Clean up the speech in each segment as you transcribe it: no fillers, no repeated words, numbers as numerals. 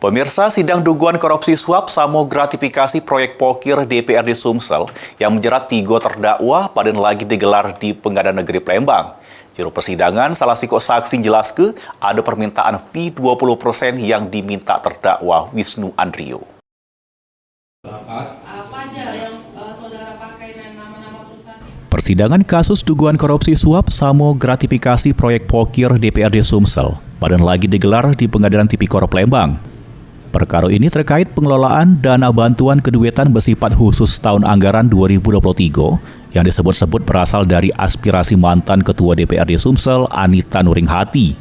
Pemirsa, sidang dugaan korupsi suap sama gratifikasi proyek Pokir DPRD Sumsel yang menjerat 3 terdakwa pada lagi digelar di Pengadilan Negeri Palembang. Juru persidangan salah satu saksi jelaskan ada permintaan fee 20% yang diminta terdakwa Wisnu Andrio. Apa aja yang saudara pakai dan nama-nama perusahaan? Persidangan kasus dugaan korupsi suap sama gratifikasi proyek Pokir DPRD Sumsel pada lagi digelar di Pengadilan Tipikor Palembang. Perkara ini terkait pengelolaan dana bantuan keduetan bersifat khusus tahun anggaran 2023 yang disebut-sebut berasal dari aspirasi mantan Ketua DPRD Sumsel, Anita Nuringhati.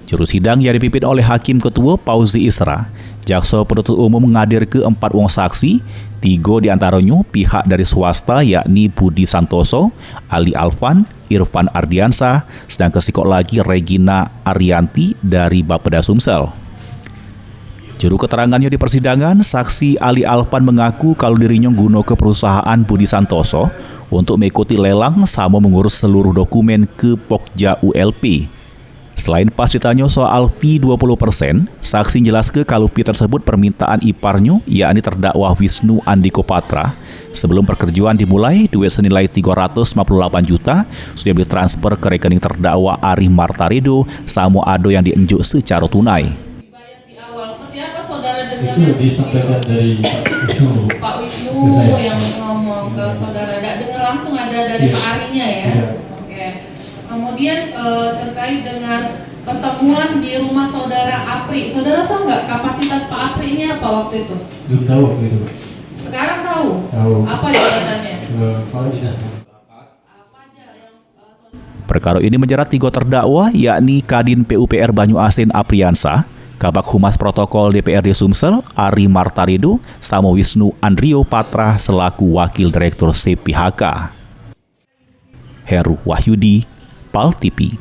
Juru sidang yang dipimpin oleh Hakim Ketua Pauzi Isra, Jaksa Penuntut Umum menghadir ke 4 wong saksi, 3 diantaranya pihak dari swasta yakni Budi Santoso, Ali Alvan, Irfan Ardiansah, sedangkan sikok lagi Regina Arianti dari Bapeda Sumsel. Juru keterangannya di persidangan, saksi Ali Alvan mengaku kalau dirinya guna ke perusahaan Budi Santoso untuk mengikuti lelang sama mengurus seluruh dokumen ke Pokja ULP. Selain pas ditanya soal fee 20%, saksi jelaskan kalau fee tersebut permintaan iparnya, yakni terdakwa Wisnu Andiko Patra. Sebelum perkerjaan dimulai, duit senilai 358 juta sudah ditransfer ke rekening terdakwa Ari Martaredo sama ado yang dienjuk secara tunai. Itu disampaikan dari Pak Wisnu yang ngomong ke saudara, tidak dengar langsung ada dari Pak Arinya ya? Oke. Kemudian terkait dengan pertemuan di rumah saudara Apri, saudara tahu nggak kapasitas Pak Apri ini apa waktu itu? Belum tahu waktu itu. Sekarang tahu? Tahu. Apa jabatannya? Kepala dinas. Perkara ini menjerat 3 terdakwa yakni Kadin PUPR Banyu Asin Apriansah, Kabak Humas Protokol DPRD Sumsel, Ari Martaredo, sama Wisnu Andrio Patra selaku Wakil Direktur CPHK. Heru Wahyudi, PAL TV.